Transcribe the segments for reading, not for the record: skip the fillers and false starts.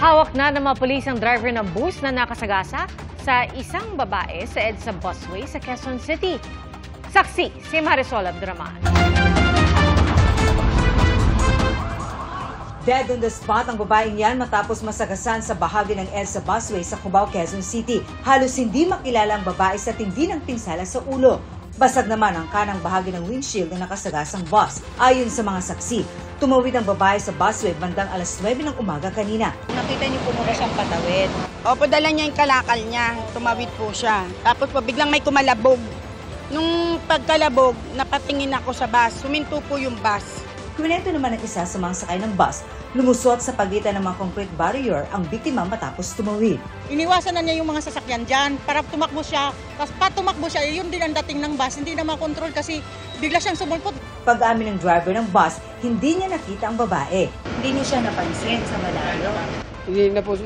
Hawak na ng mga pulis ang driver ng bus na nakasagasa sa isang babae sa EDSA busway sa Quezon City. Saksi si Marisol Abduraman. Dead on the spot ang babaeng yan matapos masagasan sa bahagi ng EDSA busway sa Cubao, Quezon City. Halos hindi makilala ang babae sa tindi ng pinsala sa ulo. Basag naman ang kanang bahagi ng windshield ng nakasagasang bus. Ayon sa mga saksi, tumawid ang babae sa busway bandang alas 9 ng umaga kanina. Nakita niyo po muna siyang patawid. Opo, dala niya yung kalakal niya. Tumawid po siya. Tapos po, biglang may kumalabog. Nung pagkalabog, napatingin ako sa bus. Suminto po yung bus. Kwento naman ng isa sa mga sakay ng bus, lumusot sa pagitan ng mga concrete barrier ang biktima matapos tumawid. Iniwasan na niya yung mga sasakyan dyan para tumakbo siya. Tapos tumakbo siya, yun din ang dating ng bus. Hindi na makontrol kasi bigla siyang sumulpot. Pag-amin ng driver ng bus, hindi niya nakita ang babae. Hindi niyo siya napansin sa malayo. Hindi na po,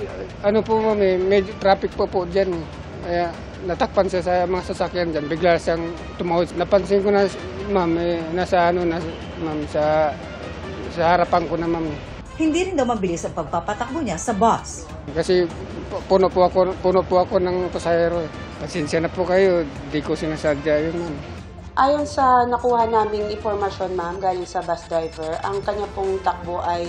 ma'am, medyo traffic po dyan. Kaya natakpan siya sa mga sasakyan dyan. Bigla siyang tumawid. Napansin ko na, ma'am, sa harapan ko na, ma'am. Hindi rin daw mabilis ang pagpapatakbo niya sa bus. Kasi puno po ako ng pasahero. Pasensya na po kayo, di ko sinasadya yun, ma'am. Ayon sa nakuha naming informasyon, ma'am, galing sa bus driver, ang kanya pong takbo ay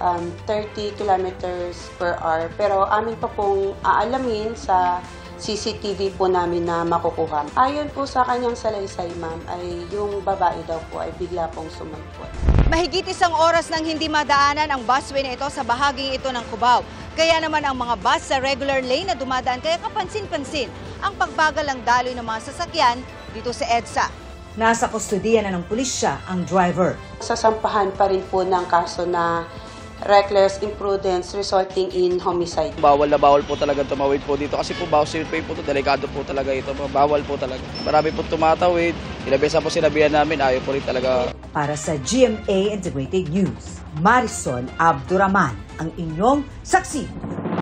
30 kilometers per hour. Pero amin pa pong aalamin sa CCTV po namin na makukuha. Ayon po sa kanyang salaysay, ma'am, ay yung babae daw po ay bigla pong sumulpot. Mahigit isang oras nang hindi madaanan ang busway na ito sa bahaging ito ng Cubao. Kaya naman ang mga bus sa regular lane na dumadaan, kaya kapansin-pansin ang pagbagal ng daloy ng mga sasakyan dito sa EDSA. Nasa kustodiya na ng pulisya ang driver. Sasampahan pa rin po ng kaso na reckless imprudence resulting in homicide. Bawal na bawal po talaga tumawid po dito kasi po bawal way po ito, delikado po talaga ito, bawal po talaga. Marami po tumatawid, ilabesa po sinabihan namin, ayaw po rin talaga. Para sa GMA Integrated News, Marisol Abduraman, ang inyong saksi.